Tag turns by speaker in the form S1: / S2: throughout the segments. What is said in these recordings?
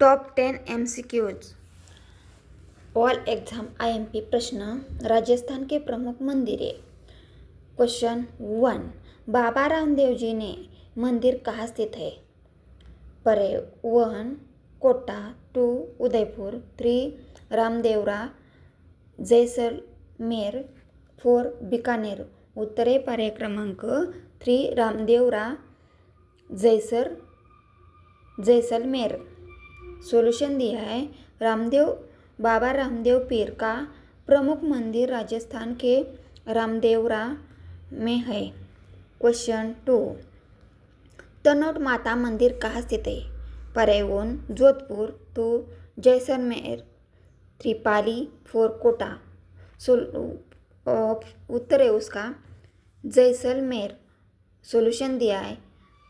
S1: Top 10 MCQs all exam IMP प्रश्न। राजस्थान के प्रमुख मंदिरें। क्वेश्चन 1, बाबा रामदेव जी ने मंदिर कहाँ स्थित है? परे 1 कोटा, 2 उदयपुर, 3 रामदेवरा जैसलमेर, 4 बीकानेर। उत्तरे पर्याय क्रमांक 3 रामदेवरा जैसलमेर। सॉल्यूशन दिया है। बाबा रामदेव पीर का प्रमुख मंदिर राजस्थान के रामदेवरा में है। क्वेश्चन 2, तनोट माता मंदिर कहाँ स्थित है? पर्याय 1 जोधपुर, 2 जैसलमेर, 3 पाली, 4 कोटा। उत्तर है उसका जैसलमेर। सॉल्यूशन दिया है।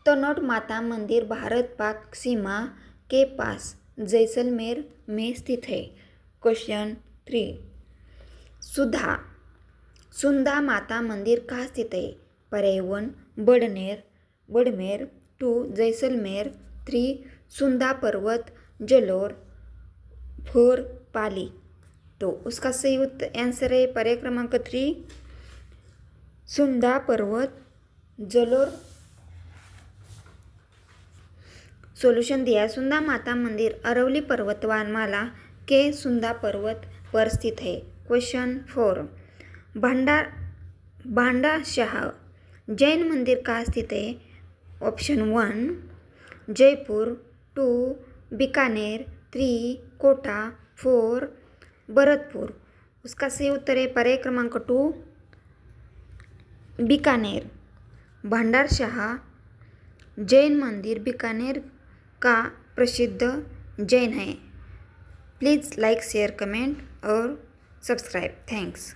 S1: तनोट माता मंदिर भारत पाक सीमा के पास जैसलमेर में स्थित है। क्वेश्चन 3, सुंदा माता मंदिर कहाँ स्थित है? पर्याय 1 बड़मेर, 2 जैसलमेर, 3 सुंदा पर्वत जलोर, 4 पाली। तो उसका सही आंसर है पर्याय क्रमांक 3 सुंदा पर्वत जलोर। सॉल्यूशन दिया। सुंदा माता मंदिर अरवली पर्वतमाला के सुंदा पर्वत पर स्थित है। क्वेश्चन 4, भांडा शाह जैन मंदिर कहाँ स्थित है? ऑप्शन 1 जयपुर, 2 बीकानेर, 3 कोटा, 4 भरतपुर। उसका सही उत्तर है पर्याय क्रमांक 2 बीकानेर। भांडार शाह जैन मंदिर बीकानेर का प्रसिद्ध जैन है। प्लीज़ लाइक, शेयर, कमेंट और सब्सक्राइब। थैंक्स।